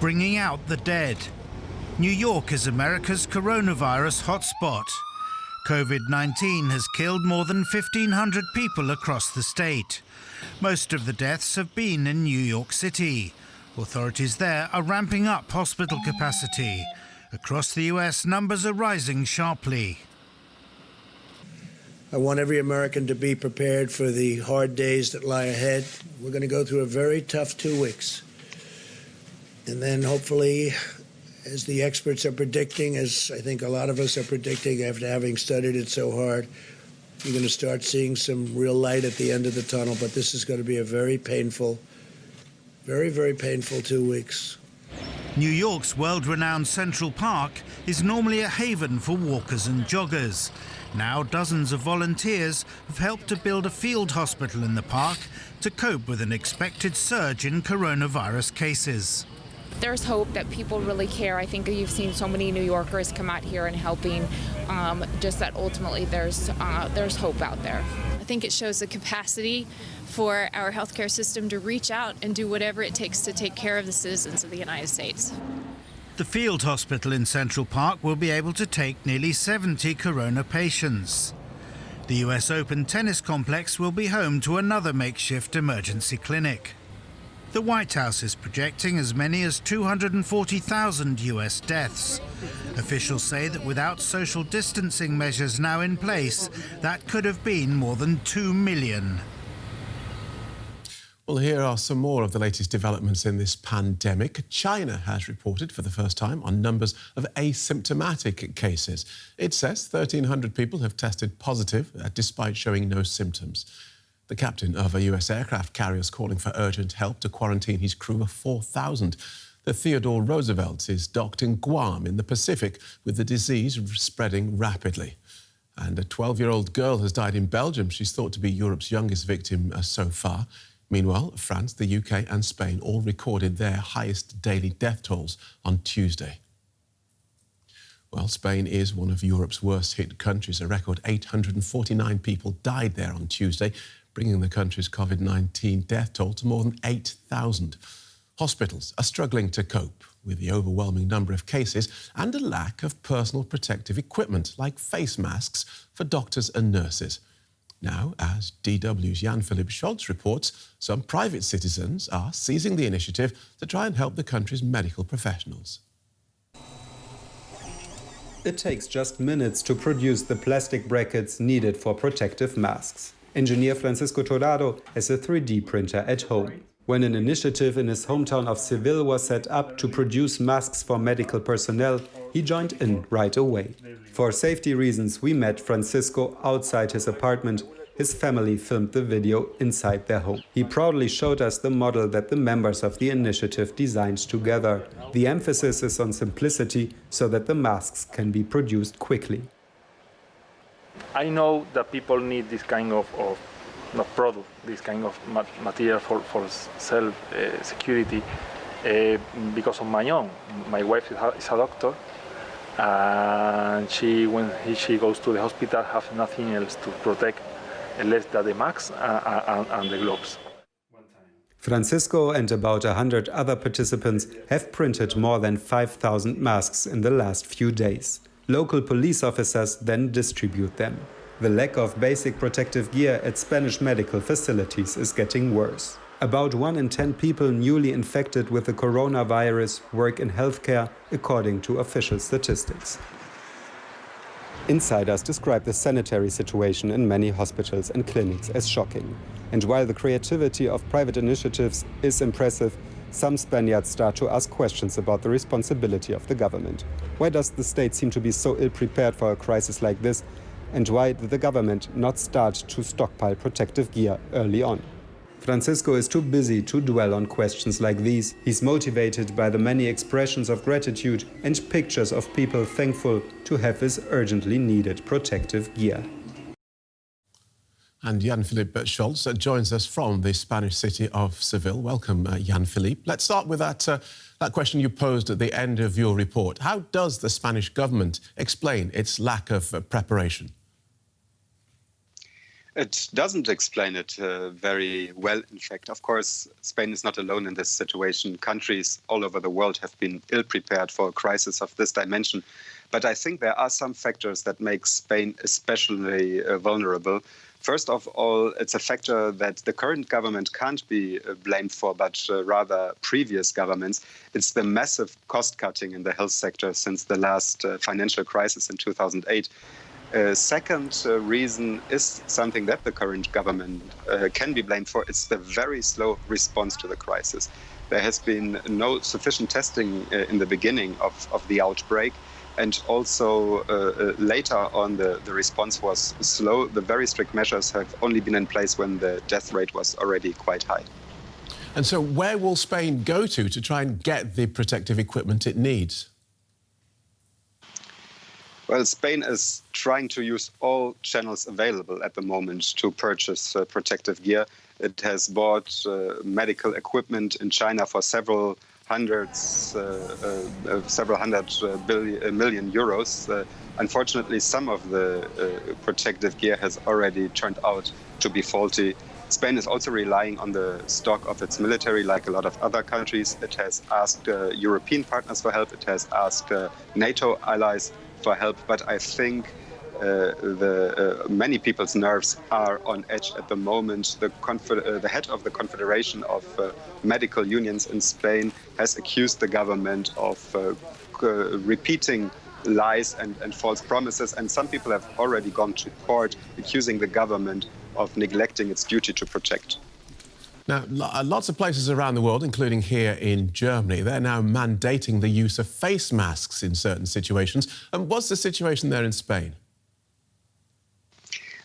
bringing out the dead. New York is America's coronavirus hotspot. COVID-19 has killed more than 1,500 people across the state. Most of the deaths have been in New York City. Authorities there are ramping up hospital capacity. Across the US, numbers are rising sharply. I want every American to be prepared for the hard days that lie ahead. We're going to go through a very tough 2 weeks. And then hopefully, as the experts are predicting, as I think a lot of us are predicting after having studied it so hard, you're going to start seeing some real light at the end of the tunnel. But this is going to be a very painful, very, very painful 2 weeks. New York's world-renowned Central Park is normally a haven for walkers and joggers. Now dozens of volunteers have helped to build a field hospital in the park to cope with an expected surge in coronavirus cases. There's hope that people really care. I think you've seen so many New Yorkers come out here and helping, just that ultimately there's hope out there. I think it shows the capacity for our healthcare system to reach out and do whatever it takes to take care of the citizens of the United States. The field hospital in Central Park will be able to take nearly 70 corona patients. The US Open tennis complex will be home to another makeshift emergency clinic. The White House is projecting as many as 240,000 US deaths. Officials say that without social distancing measures now in place, that could have been more than 2 million. Well, here are some more of the latest developments in this pandemic. China has reported for the first time on numbers of asymptomatic cases. It says 1,300 people have tested positive despite showing no symptoms. The captain of a US aircraft carrier is calling for urgent help to quarantine his crew of 4,000. The Theodore Roosevelt is docked in Guam in the Pacific, with the disease spreading rapidly. And a 12-year-old girl has died in Belgium. She's thought to be Europe's youngest victim so far. Meanwhile, France, the UK and Spain all recorded their highest daily death tolls on Tuesday. Well, Spain is one of Europe's worst-hit countries. A record 849 people died there on Tuesday, bringing the country's COVID-19 death toll to more than 8,000. Hospitals are struggling to cope with the overwhelming number of cases and a lack of personal protective equipment like face masks for doctors and nurses. Now, as DW's Jan-Philipp Scholz reports, some private citizens are seizing the initiative to try and help the country's medical professionals. It takes just minutes to produce the plastic brackets needed for protective masks. Engineer Francisco Torrado has a 3D printer at home. When an initiative in his hometown of Seville was set up to produce masks for medical personnel, he joined in right away. For safety reasons, we met Francisco outside his apartment. His family filmed the video inside their home. He proudly showed us the model that the members of the initiative designed together. The emphasis is on simplicity so that the masks can be produced quickly. I know that people need this kind of product, this kind of material for self-security because of my own. My wife is a doctor, and when she goes to the hospital, has nothing else to protect less than the masks and the gloves. Francisco and about 100 other participants have printed more than 5,000 masks in the last few days. Local police officers then distribute them. The lack of basic protective gear at Spanish medical facilities is getting worse. About 1 in 10 people newly infected with the coronavirus work in healthcare, according to official statistics. Insiders describe the sanitary situation in many hospitals and clinics as shocking. And while the creativity of private initiatives is impressive, some Spaniards start to ask questions about the responsibility of the government. Why does the state seem to be so ill-prepared for a crisis like this? And why did the government not start to stockpile protective gear early on? Francisco is too busy to dwell on questions like these. He's motivated by the many expressions of gratitude and pictures of people thankful to have his urgently needed protective gear. And Jan-Philipp Scholz joins us from the Spanish city of Seville. Welcome, Jan-Philipp. Let's start with that question you posed at the end of your report. How does the Spanish government explain its lack of preparation? It doesn't explain it very well, in fact. Of course, Spain is not alone in this situation. Countries all over the world have been ill-prepared for a crisis of this dimension. But I think there are some factors that make Spain especially vulnerable. First of all, it's a factor that the current government can't be blamed for, but rather previous governments. It's the massive cost-cutting in the health sector since the last financial crisis in 2008. Second reason is something that the current government can be blamed for. It's the very slow response to the crisis. There has been no sufficient testing in the beginning of the outbreak. And also later on, the response was slow. The very strict measures have only been in place when the death rate was already quite high. And so where will Spain go to try and get the protective equipment it needs? Well, Spain is trying to use all channels available at the moment to purchase protective gear. It has bought medical equipment in China for several hundred million euros. Unfortunately, some of the protective gear has already turned out to be faulty. Spain is also relying on the stock of its military, like a lot of other countries. It has asked European partners for help. It has asked NATO allies for help. But I think many people's nerves are on edge at the moment. The head of the Confederation of Medical Unions in Spain has accused the government of repeating lies and false promises. And some people have already gone to court accusing the government of neglecting its duty to protect. Now, lots of places around the world, including here in Germany, they're now mandating the use of face masks in certain situations. And what's the situation there in Spain?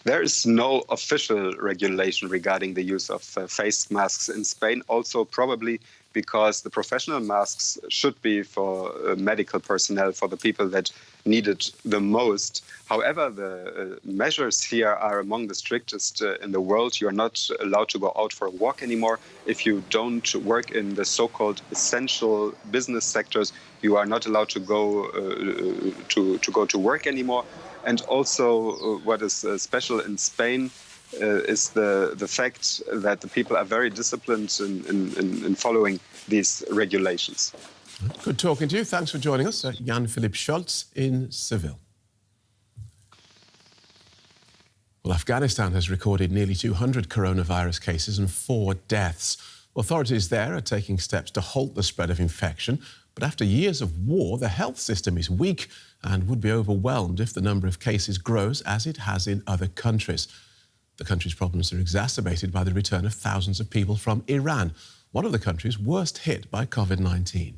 There is no official regulation regarding the use of face masks in Spain, also probably because the professional masks should be for medical personnel, for the people that need it the most. However, the measures here are among the strictest in the world. You're not allowed to go out for a walk anymore. If you don't work in the so-called essential business sectors, you are not allowed to go to work anymore. And also, what is special in Spain is the fact that the people are very disciplined in following these regulations. Good talking to you. Thanks for joining us, Jan-Philipp Scholz in Seville. Well, Afghanistan has recorded nearly 200 coronavirus cases and 4 deaths. Authorities there are taking steps to halt the spread of infection. But after years of war, the health system is weak and would be overwhelmed if the number of cases grows as it has in other countries. The country's problems are exacerbated by the return of thousands of people from Iran, one of the countries worst hit by COVID-19.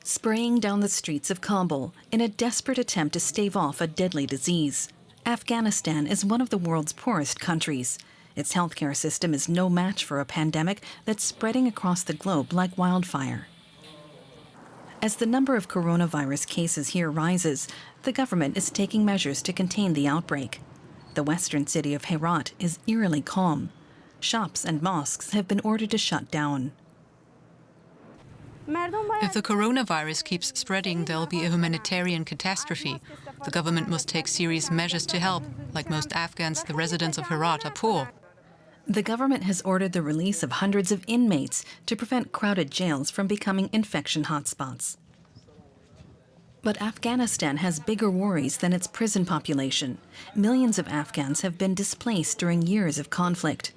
Spraying down the streets of Kabul in a desperate attempt to stave off a deadly disease. Afghanistan is one of the world's poorest countries. Its healthcare system is no match for a pandemic that's spreading across the globe like wildfire. As the number of coronavirus cases here rises, the government is taking measures to contain the outbreak. The western city of Herat is eerily calm. Shops and mosques have been ordered to shut down. If the coronavirus keeps spreading, there'll be a humanitarian catastrophe. The government must take serious measures to help. Like most Afghans, the residents of Herat are poor. The government has ordered the release of hundreds of inmates to prevent crowded jails from becoming infection hotspots. But Afghanistan has bigger worries than its prison population. Millions of Afghans have been displaced during years of conflict.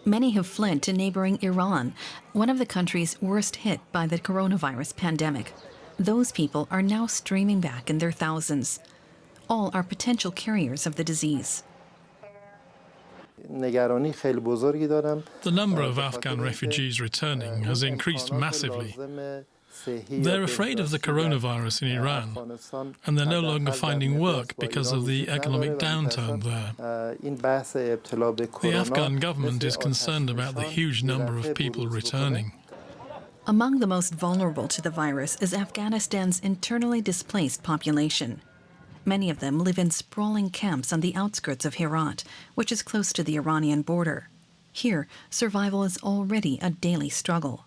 Many have fled to neighboring Iran, one of the countries worst hit by the coronavirus pandemic. Those people are now streaming back in their thousands. All are potential carriers of the disease. The number of Afghan refugees returning has increased massively. They're afraid of the coronavirus in Iran, and they're no longer finding work because of the economic downturn there. The Afghan government is concerned about the huge number of people returning. Among the most vulnerable to the virus is Afghanistan's internally displaced population. Many of them live in sprawling camps on the outskirts of Herat, which is close to the Iranian border. Here, survival is already a daily struggle.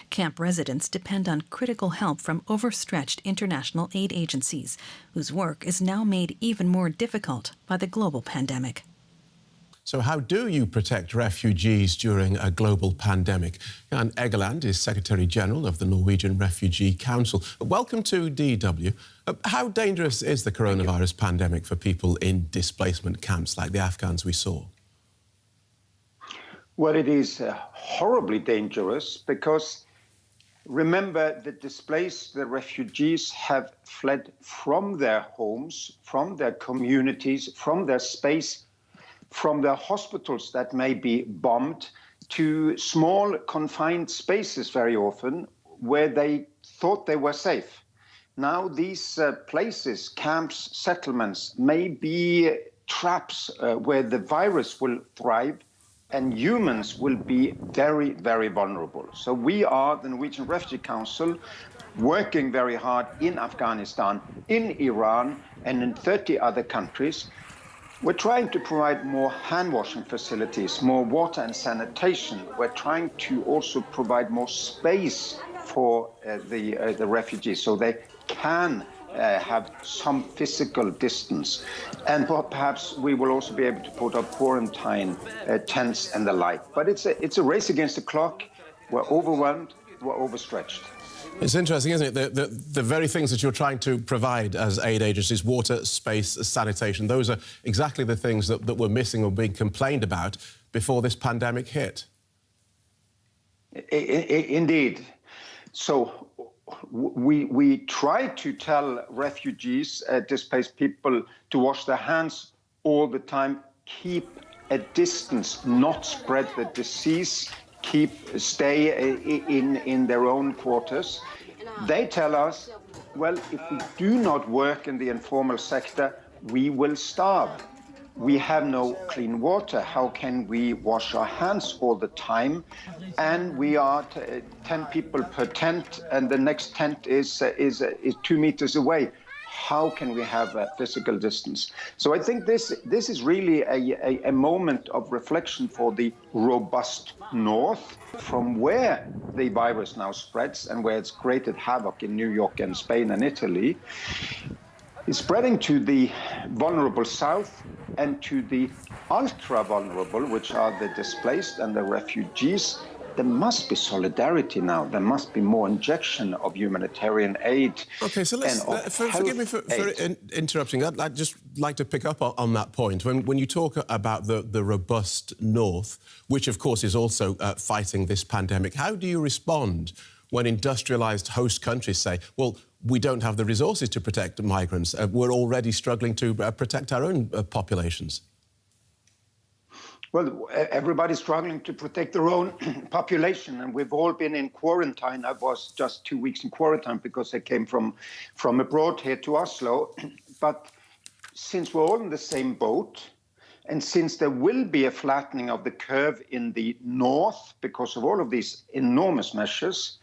Camp residents depend on critical help from overstretched international aid agencies, whose work is now made even more difficult by the global pandemic. So how do you protect refugees during a global pandemic? Jan Egeland is Secretary-General of the Norwegian Refugee Council. Welcome to DW. How dangerous is the coronavirus pandemic for people in displacement camps like the Afghans we saw? Well, it is horribly dangerous because remember, the displaced, the refugees have fled from their homes, from their communities, from their space, from their hospitals that may be bombed, to small confined spaces very often where they thought they were safe. Now these places, camps, settlements, may be traps where the virus will thrive and humans will be very, very vulnerable. So we are, the Norwegian Refugee Council, working very hard in Afghanistan, in Iran, and in 30 other countries. We're trying to provide more hand-washing facilities, more water and sanitation. We're trying to also provide more space for the refugees so they can have some physical distance. And perhaps we will also be able to put up quarantine tents and the like. But it's a race against the clock. We're overwhelmed, we're overstretched. It's interesting, isn't it? The very things that you're trying to provide as aid agencies, water, space, sanitation, those are exactly the things that were missing or being complained about before this pandemic hit. Indeed. So we try to tell refugees, displaced people, to wash their hands all the time, keep a distance, not spread the disease, stay in their own quarters. They tell us, well, if we do not work in the informal sector, we will starve. We have no clean water. How can we wash our hands all the time? And we are 10 people per tent, and the next tent is 2 meters away. How can we have a physical distance? So I think this is really a moment of reflection for the robust North, from where the virus now spreads and where it's created havoc in New York and Spain and Italy. It's spreading to the vulnerable South and to the ultra-vulnerable, which are the displaced and the refugees. There must be solidarity now. There must be more injection of humanitarian aid. OK, so let's... forgive me for interrupting. I'd just like to pick up on that point. When you talk about the robust North, which, of course, is also fighting this pandemic, how do you respond when industrialised host countries say, well, we don't have the resources to protect migrants. We're already struggling to protect our own populations? Well, everybody's struggling to protect their own population, and we've all been in quarantine. I was just 2 weeks in quarantine because I came from abroad here to Oslo. But since we're all in the same boat, and since there will be a flattening of the curve in the north because of all of these enormous measures,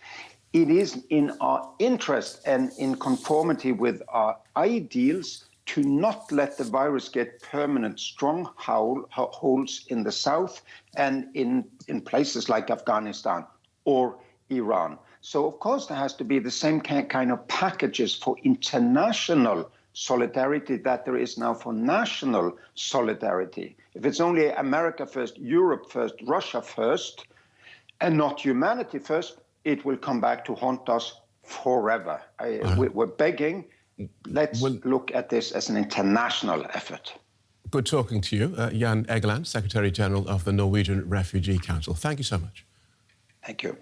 it is in our interest and in conformity with our ideals to not let the virus get permanent strongholds in the south and in places like Afghanistan or Iran. So, of course, there has to be the same kind of packages for international solidarity that there is now for national solidarity. If it's only America first, Europe first, Russia first, and not humanity first, it will come back to haunt us forever. We're begging. Let's look at this as an international effort. Good talking to you, Jan Egeland, Secretary-General of the Norwegian Refugee Council. Thank you so much. Thank you.